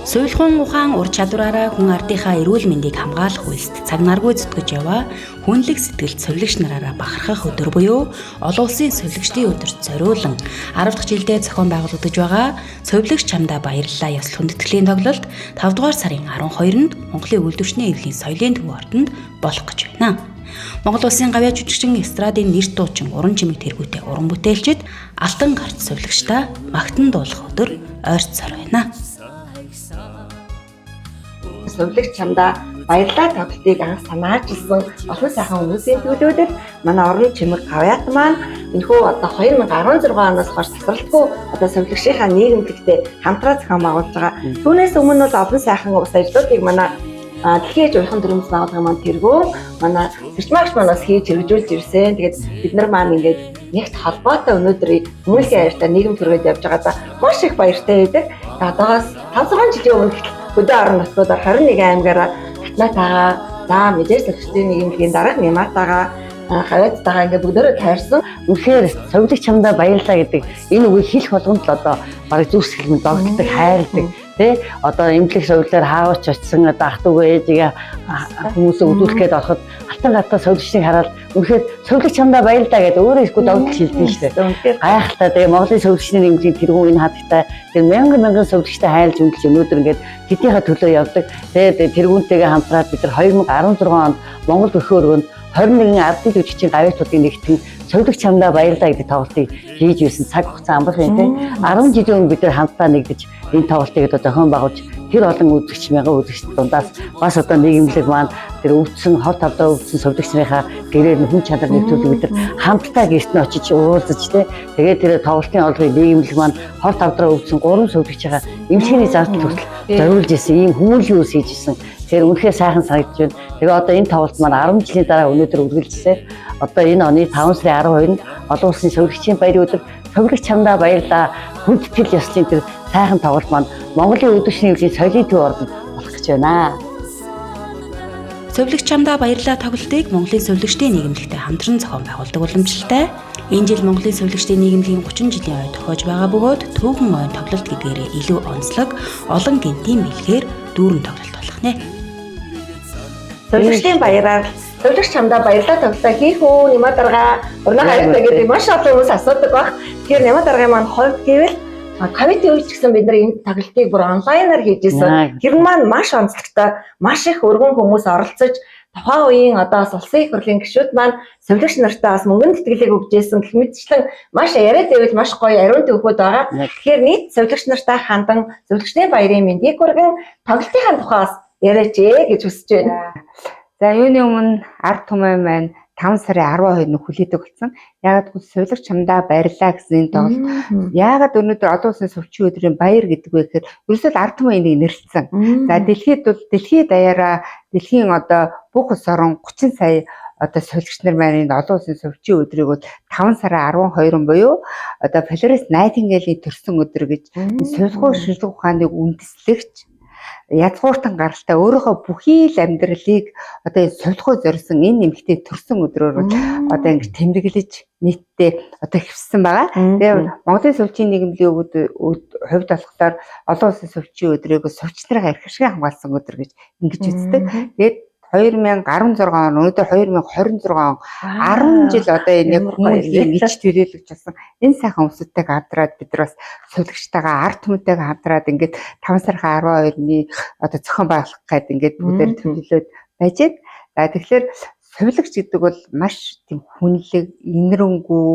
Суйлхун ухаан ур чадвараараа хүн ардынхаа эрүүл мэндийг хамгаалах үйлсд цаг наргүй зүтгэж яваа хүнлэг сэтгэлд сувилагч нараараа бахархах өдөр буюу олон улсын сувилагчдын өдөрт зориулан 10 дахь жилдээ зохион байгуулагдаж байгаа Сувилагч чамдаа баярлалаа ёслол хүндэтгэлийн тоглолт 5 дугаар сарын 12-нд Монголын үйлдвэрчний эрхийн соёлын төв ордонд болох гэж байна. Монгол улсын гавьяа жүжигчин эстрадын нэр дуучин уран чимэг тэргүүтэй уран бүтээлчид алтан гарт сувилагчдаа магтан дуулах өдөр ойрцоор байна. Сувилагч чамдаа баярлалаа тоглолтыг анх санаачилсан олон сайхан хүмүүсийн төлөөлөл манай орон чимэг гавьяат маань энэхүү одоо 2016 оноос хойш тасралтгүй одоо сувилагчийнхаа нийгэмлэгтэй хамтраа зохион байгуулж байгаа. Түүнээс өмнө бол олон сайхан ус ажлуудыг манай дэлхийн жуулхан төрөмс байгууллага маань тэргүү манай сэрчмаагч манаас хийж хэрэгжүүлж ирсэн. Тэгээд бид нар маань ингээд нэгт холбоотой өнөөдөр хүмүүнлэгийн аяартай нийгэм төрөөд явж байгаадаа маш их баяртай байдаг. Одоогоос 5-6 жилийн өмнө хөдөө орон нутгуудаар 21 аймгаараа Татнатаага, за мэдээж сувилагчдын нийгэмлэгийн дарга Нямаатаага, Хавьяатаага ингээд бүгдээрээ тайрсан. Үнэхээр сувилагч чамдаа баярлалаа гэдэг энэ үгийг хэлэх болгонд л одоо бараг зүсгэлэн догддог, хайрладаг. Тэ одоо эмнэлэг сувиглаар хаавч очсон одоо ах トゥ угаа ээжигээ хүмүүсээ өдүүлэхэд ороход алтан гартаа сувилагчийг хараад үнэхээр сувилагч чамдаа баярлалаа гэдэг өөрөө ихгүй догдол хэлдэг шүү дээ. Гайхалтай. Тэгээ Монголын сувилагчны нийгмийн тэргүүн энэ хатагтай тэр мянган сувилагчтай хайлж үнэлж өнөөдөр ингээд тэднийхээ төлөө явдаг. Тэгээ тэргүүнтэйгээ хамтраад бид нар 2016 онд Монгол Өрхөө өргөнд 21 ардын жүжигчийн гавьяатуудын нэгтгэн сувилагч чамдаа баярлалаа гэдэг тоглолтыг хийж ирсэн цаг хугацаа амбах юм тийм 10 жилийн өмнө бид нар хамтдаа нэгдэж энэ тоглолтыг одоо зохион байгуулж тэр олон үзэгч мянган үзэгч дундаас бас одоо нийгэмлэг маань тэр өвдсөн хот тавдраа өвдсөн сувилагч нарынхаа гэрээр нь хүн чадвар нэвтрүүлэг бид нар хамтдаа гэрт нь очиж уулзаж тэгээд тэр тоглолтын олгыг нийгэмлэг маань хот тавдраа өвдсөн 3 сувилагчийн эмчгийн зардал хүртэл зориулж ирсэн ийм хүмүүнлэгийн үс хийж ирсэн. Тэр үнэхээр сайхан санагдаж байна. Тэгээ одоо энэ тоглолт маань 10 жилийн дараа өнөөдөр үргэлжилсэн. Одоо энэ оны 5 сарын 12-нд олон улсын сувилагчийн баярын өдөр сувилагч чамдаа баярлалаа хүндэтгэл ёслолын тэр сайхан тоглолт маань Монголын үйлдвэрчний эрхийн соёлын төв ордонд болох гэж байна. Сувилагч чамдаа баярлалаа тоглолтыг Монголын сувилагчдын нийгэмлэгтэй хамтран зохион байгуулдаг уламжлалтай. Энэ жил Монголын сувилагчдын нийгэмлэгийн 30 жилийн ой тохиож байгаа бөгөөд түүхэн ойн тоглолт гэдгээрээ илүү онцлог олон гинтийн бэлгээр дүүрэн тоглолт болох нэ. Сувилагчдын баяраар сувилагч чамдаа баярлалаа тоглолтоо хийх үү Нямаатарга урнаа хайртай гэдэг маш олон хүмүүс асуудаг баг. Тэгэхээр Нямаатаргын маань хувьд гэвэл ковидын үед ч гэсэн бид нар энэ тоглолтыг бүр онлайнаар хийжсэн. Тэр маань маш онцлогтой, маш их өргөн хүмүүс оролцож тухайн үеийн одоо улсын их хурлын гишүүд маань сувилагч нартаа бас мөнгөнд тэтгэлэг өгчээсэн гэх мэтчлэн маш яриад байвал маш гоё ариун төвхөд байгаа. Тэгэхээр нийт сувилагч нартай хандан сувилагчдын баярын мэндийг хүргэн тоглолтынхаа тухаас яриач гэж хүсэж байна. За юуны өмнө ард түмэн маань 5 сарын 12-нд хүлээдэг болсон. Яагаад гэвэл сувилагч чамдаа баярлалаа гэсэн тоглолт. Яагаад өнөөдөр олон улсын сувилагчийн өдрийн баяр гэдэг вэ гэхээр ерөөсөө ард түмэн энийг нэрлэлсэн. За дэлхийд бол дэлхийн даяараа дэлхийн одоо бүх улс орон 30 сая одоо сувилагч нар маань энэ олон улсын сувилагчийн өдрийг бол 5 сарын 12 буюу одоо Florence Nightingale-ийн төрсөн өдөр гэж сувилагчийн шинжлэх ухааныг үндэслэгч язгууртан гаралтай өөрийнхөө бүхий л амьдралыг одоо энэ сувилахуу зорьсон энэ нэмэгтэй төрсөн өдрөөр одоо ингэ тэмдэглэж нийтдээ одоо хэвссэн байгаа. Тэгээ Монголын сувилагчийн нийгэмлэгийн хувьд болохоор олон улсын сувилагчийн өдрийг сувилагч нарыг эрхшгэ хамгаалсан өдөр гэж ингэж үздэг. Тэгээд 2016 он өнөөдөр 2026 он 10 жил одоо энэ хүмүүнлэгийн ич төлөөлөгч болсон энэ сайхан хүмүүстэйг хамтраад бид нар бас сувилагчтайгаа ард түмэнтэйгээ хамтраад ингээд 5 сарын 12-ны одоо зохион байгуулах гэдэг ингээд бүгдээр төлөвлөд байжээ. За тэгэхээр сувилагч гэдэг бол маш тийм хүнлэг, инэрэнгүү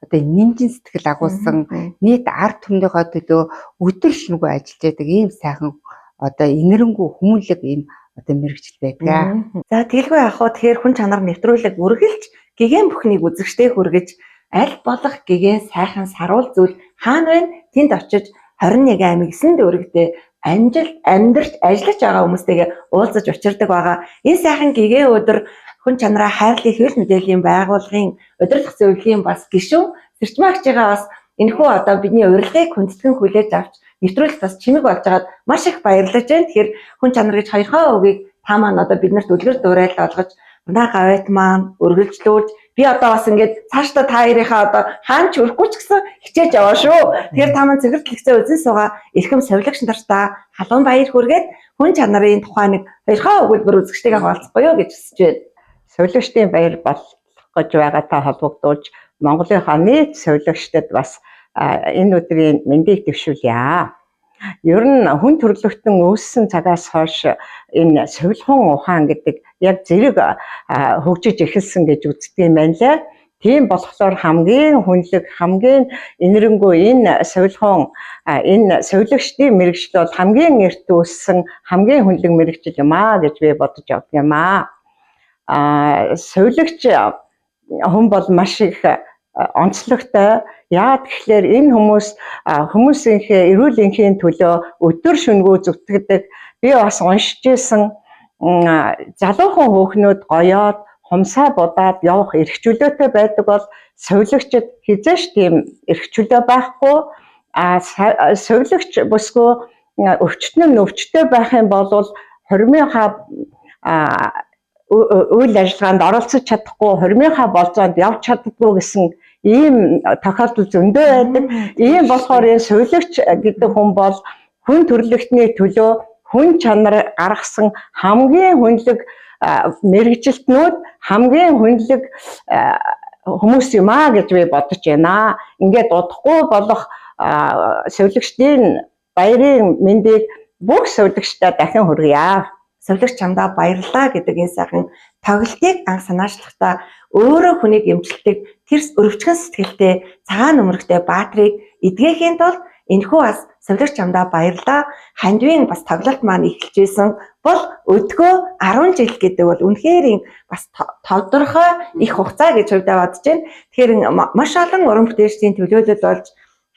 одоо нэмжин сэтгэл агуулсан нийт ард түмнийхөө төлөө өдөр шөнөгүй ажиллаж байдаг ийм сайхан одоо инэрэнгүү хүмүүнлэг ийм одоо мэрэгжил байдаг. За тэлгүй ахуу тэгэхээр хүн чанар нэвтрүүлэг үргэлж гэгэн бүхнийг үзэгчтэй хүргэж аль болох гэгэн сайхан саруул зүйл хаана вэ? Тэнд очиж 21 аймаг 9 дүүрэгтээ амьдарч ажиллаж байгаа хүмүүстэйгээ уулзаж учирдаг байгаа. Энэ сайхан гэгэн өдөр хүн чанараа хайрлах хөл мэдээллийн байгууллагын удирдах зөвлөлийн бас гишүүн сэрчмаагчгаа бас энэхүү одоо бидний урилгыг хүндэтгэн хүлээж авч нэвтрүүлэлт бас чимэг болж байгаад маш их баярлаж байна. Тэгэхээр хүн чанар гэж хоёрхоо үгийг та маань одоо биднэрт үлгэр дуурайл олгож Урнаа гавьяат маань үргэлжлүүлж Би одоо бас ингээд цаашдаа та хоёрынхаа одоо хаан ч өрөхгүй ч гэсэн хичээж яваа шүү. Тэгэхээр та маань цэгэр дэлгэцээ үзэн суугаа эрхэм совилогч нартаа халуун баяр хүргээд хүн чанарын тухай нэг хоёрхоо өгүүлбэр үзэгчтэйгээ хуваалцахгүй юу гэж хүсэж байна. Совилогчдын баяр болох гэж байгаатай холбогдуулж Монголынхаа нийт совилогчдод бас энэ өдрийн мэндийг дэвшүүлье. Ер нь хүн төрөлхтөн үүссэн цагаас хойш энэ совилгын ухаан гэдэг яг зэрэг хөгжиж эхэлсэн гэж үздэг юм байна лээ. Тийм болохоор хамгийн хүнлэг, хамгийн энэрэнгүй энэ совилгын энэ совилогчдын мэргэжил бол хамгийн эрт үүссэн хамгийн хүнлэг мэргэжил юм аа гэж би бодож явдаг юм аа. Совилогч хүн бол маш их онцлогтой. Яагаад гэхээр энэ хүмүүсийнхээ эрүүл энхийн төлөө өдөр шөнөгүй зүтгэдэг. Би бас уншиж ирсэн залуухан хөөхнүүд гоёод хумсаа будаад явах эрх чөлөөтэй байдаг бол совилогчд хизээш тийм эрх чөлөө байхгүй. Совилогч бүсгүй өвчтөн өвчтөй байх юм бол хормынхаа үйл ажиллагаанд оролцож чадахгүй, хормынхаа болзоонд явж чаддаггүй гэсэн ийм тохиолдол зөндөө байдаг. Ийм болохоор энэ совилогч гэдэг хүн бол хүн төрөлхтний төлөө хүн чанар гаргасан хамгийн хүнлэг мэргэжилтнүүд, хамгийн хүнлэг хүмүүс юм аа гэж би бодож байна. Ингээд удахгүй болох совилогчдын баярын мэндийг бүх совилогчдаа дахин хүргье. Совилогч чамдаа баярлалаа гэдэг энэ сайхан тоглолтыг анх санаачлахдаа өөрөө хүнийг эмчилдэг тэр өрөвчгөн сэтгэлтэй цагаан өмөрөгтэй баатрийг эдгээхийн тулд энэхүү бас совилогч чамдаа баярлалаа. Хандвийн бас тоглолт маань эхэлжсэн бол өдгөө 10 жил гэдэг бол үнэхээр бас тодорхой их хугацаа гэж хувьдаа бодож байна. Тэгэхээр маш олон уран бүтээлчдийн төлөөлөл болж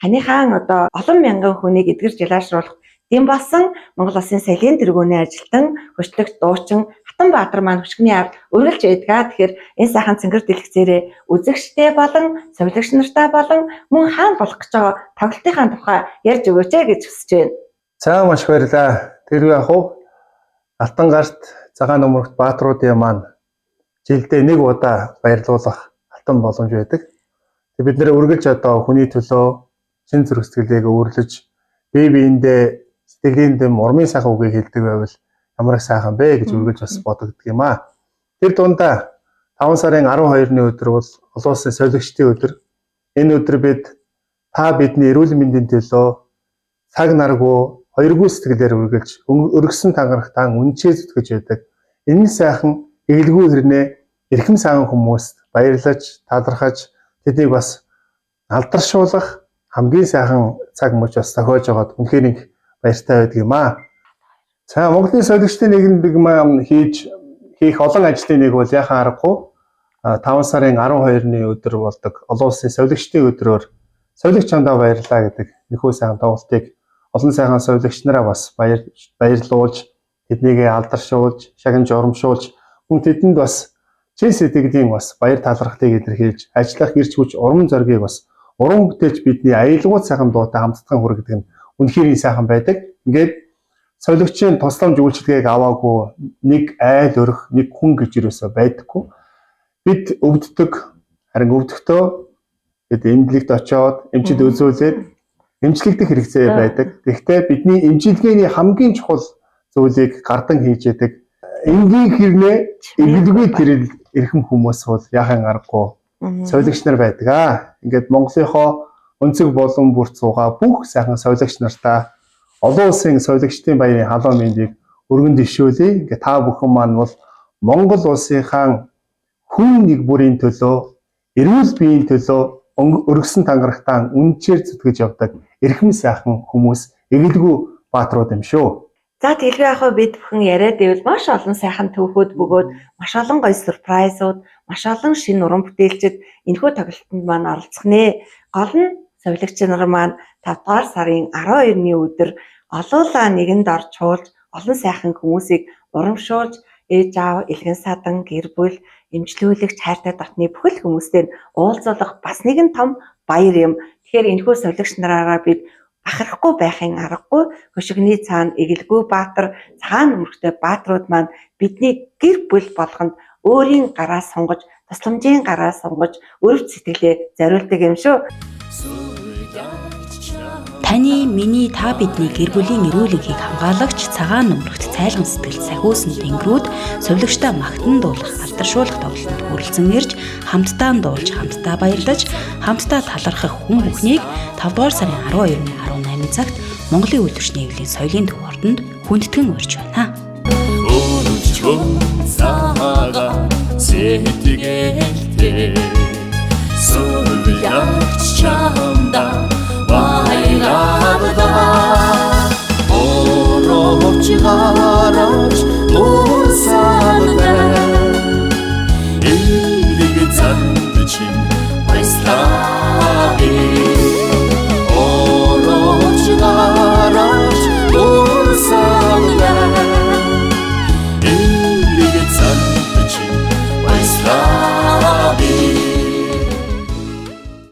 ханыхаан одоо олон мянган хүнийг эдгэрч ялаашруулах тийм болсон Монгол Улсын соёлын тэргүүний ажилтан хөшлөгч дуучин Хатанбаатар маань хөшгөний авд үргэлж байдгаа. Тэгэхээр энэ сайхан цэнгэр дэлгэцээрээ үзэгчтэй болон совилогч нартай болон мөн хаан болох гэж байгаа тоглолтынхаа тухай ярьж өгөөч гэж хүсэж байна. За маш баярлалаа. Тэр яг Алтан гарт цагаан өмөрөгт баатруудын маань жилдээ нэг удаа баярлуулах алтан боломж байдаг. Бид нэр үргэлж одоо хүний төлөө шин зүрх сэтгэлээг өөрлөж бие биендээ сэтгэлийн дэм урмын сайхан үгийг хэлдэг байвал ямар их сайхан бэ гэж үргэлж бас бодогддог юм аа. Тэр дундаа 5 сарын 12-ны өдөр бол олон улсын совилогчдын өдөр. Энэ өдөр бид бидний эрүүл мэндийн төлөө цаг наргүй хоёргүй сэтгэлээр үргэлж өргөсөн тангарагтаан үнчээ зүтгэж байдаг. Энэ сайхан эгэлгүй хэрнээ эрхэм сайхан хүмүүст баярлаж, талархаж тэднийг бас алдаршуулах хамгийн сайхан цаг мөч бас тохиож байгаад үнэхээр их баяртай байдаг юм аа. За Монголын совилогчдын нийгэмдэг маань хийх олон ажлын нэг бол яхан аргагүй 5 сарын 12-ны өдөр болдог олон улсын совилогчдын өдрөөр совилогч чамдаа баярлалаа гэдэг нөхөө сайхан тоглолтыг олон сайхан совилогч нараа бас баярлуулж тэднийг алдаршуулж, шагнаж урамшуулж мөн тэдэнд бас чин сэтгэлийн бас баяр талархлыг илэрхийлж ажиллах эрч хүч урам зоригийг бас уран бүтээлч бидний аюулгүйн сайхан дуутай хамтдаган хүргэдэг нь үнэхээр сайхан байдаг. Ингээд совилогчийн тусламж үйлчилгээг аваагүй нэг айл өрх, нэг хүн гэж юусоо байдаггүй. Бид өвддөг, харин өвдөлтөө бид эмнэлэгт очиод эмчид үзүүлээд эмчлэгдэх хэрэгцээ байдаг. Гэхдээ бидний эмчилгээний хамгийн чухал зүйлийг гардан хийж яадаг. Энгийн хэрнээ эгэлгүй тэрэл эрхэм хүмүүс бол яхан аргагүй совилогч нар байдаг аа. Ингээд Монголынхоо өнцөг болон бүрт суугаа бүх сайхан совилогч нартаа олон улсын совилогчдын баярын халуун мэндийг өргөн дэвшүүлье. Ингээд та бүхэн маань бол Монгол улсынхаа хүн нэг бүрийн төлөө, эрүүл биеийн төлөө өргөсөн тангарагтаан үнчээр зүтгэж явдаг эрхэм сайхан хүмүүс эгэлгүй баатрууд юм шүү. За тэлгүй яхаа бид бүхэн яриад ивэл маш олон сайхан түүхүүд бөгөөд маш олон гоё сюрпрайзууд, маш олон шинэ уран бүтээлчд энэхүү тоглолтод маань оролцох нэ. Гол нь совилогч нар маань 5 дугаар сарын 12-ны өдөр олуулаа нэгэнд орж чуулж олон сайхан хүмүүсийг урамшуулж ээж аав, элгэн садан, гэр бүл, эмчлүүлэгч, хайртай дотны бүхэл хүмүүстэй уулзуулах бас нэгэн том баяр юм. Тэгэхээр энэхүү совилогч нараараа бид бахархгүй байхын аргагүй хөшигний цаана эгэлгүй баатар, цагаан өмөрхтэй баатрууд маань бидний гэр бүл болгонд өөрийн гараа сунгаж тусламжийн гараа сонгож өрөвч сэтгэлээ зориулдаг юм шүү. Таны, миний, та бидний гэр бүлийн эрүүл энхийг хамгаалагч цагаан нөмрөгт цайлган сэтгэл сахиусан тэнгэрүүд сувилагчтай магтан дуулах, алдаршуулах тоглолтод хүрэлцэн ирж, хамтдаа дуулж, хамтдаа баярлаж, хамтдаа талархах хүн бүхнийг 5 дугаар сарын 12-ны 18 цагт Монголын үйлдвэрч нэвлийн соёлын төв ордонд хүндэтгэн урьж байна. Саага сэтгэлтэй